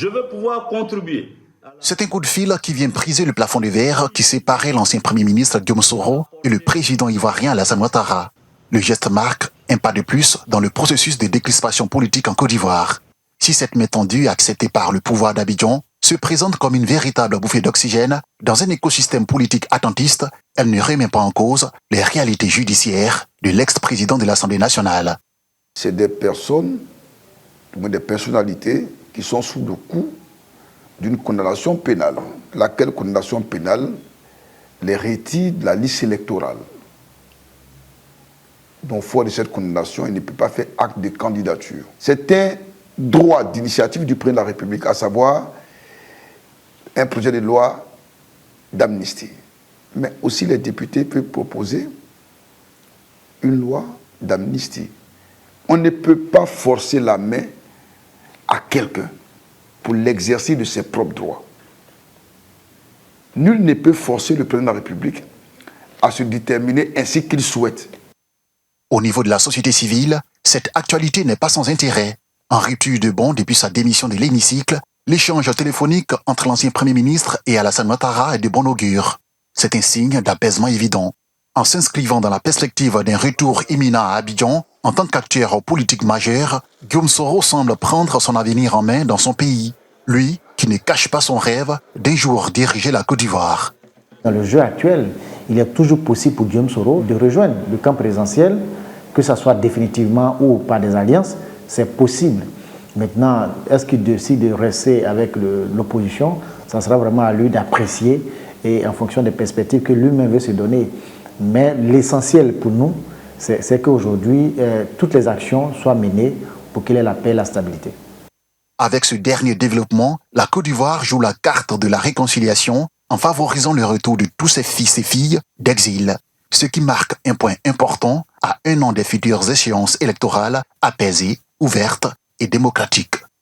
Je veux pouvoir contribuer. C'est un coup de fil qui vient briser le plafond de verre qui séparait l'ancien Premier ministre Guillaume Soro et le président ivoirien Alassane Ouattara. Le geste marque un pas de plus dans le processus de décrispation politique en Côte d'Ivoire. Si cette main tendue, acceptée par le pouvoir d'Abidjan, se présente comme une véritable bouffée d'oxygène dans un écosystème politique attentiste, elle ne remet pas en cause les réalités judiciaires de l'ex-président de l'Assemblée nationale. C'est des personnes, des personnalités qui sont sous le coup d'une condamnation pénale, laquelle condamnation pénale les retire de la liste électorale. Donc, fort de cette condamnation, il ne peut pas faire acte de candidature. C'est un droit d'initiative du président de la République, à savoir un projet de loi d'amnistie. Mais aussi les députés peuvent proposer une loi d'amnistie. On ne peut pas forcer la main à quelqu'un pour l'exercice de ses propres droits. Nul ne peut forcer le président de la République à se déterminer ainsi qu'il souhaite. Au niveau de la société civile, cette actualité n'est pas sans intérêt. En rupture de bond depuis sa démission de l'hémicycle, l'échange téléphonique entre l'ancien Premier ministre et Alassane Ouattara est de bon augure. C'est un signe d'apaisement évident. En s'inscrivant dans la perspective d'un retour imminent à Abidjan, en tant qu'acteur politique majeur, Guillaume Soro semble prendre son avenir en main dans son pays. Lui, qui ne cache pas son rêve d'un jour diriger la Côte d'Ivoire. Dans le jeu actuel, il est toujours possible pour Guillaume Soro de rejoindre le camp présidentiel, que ce soit définitivement ou par des alliances, c'est possible. Maintenant, est-ce qu'il décide de rester avec l'opposition? Ça sera vraiment à lui d'apprécier et en fonction des perspectives que lui-même veut se donner. Mais l'essentiel pour nous, c'est qu'aujourd'hui, toutes les actions soient menées pour qu'il ait la paix et la stabilité. Avec ce dernier développement, la Côte d'Ivoire joue la carte de la réconciliation en favorisant le retour de tous ses fils et filles d'exil, ce qui marque un point important à un an des futures échéances électorales apaisées, ouvertes et démocratiques.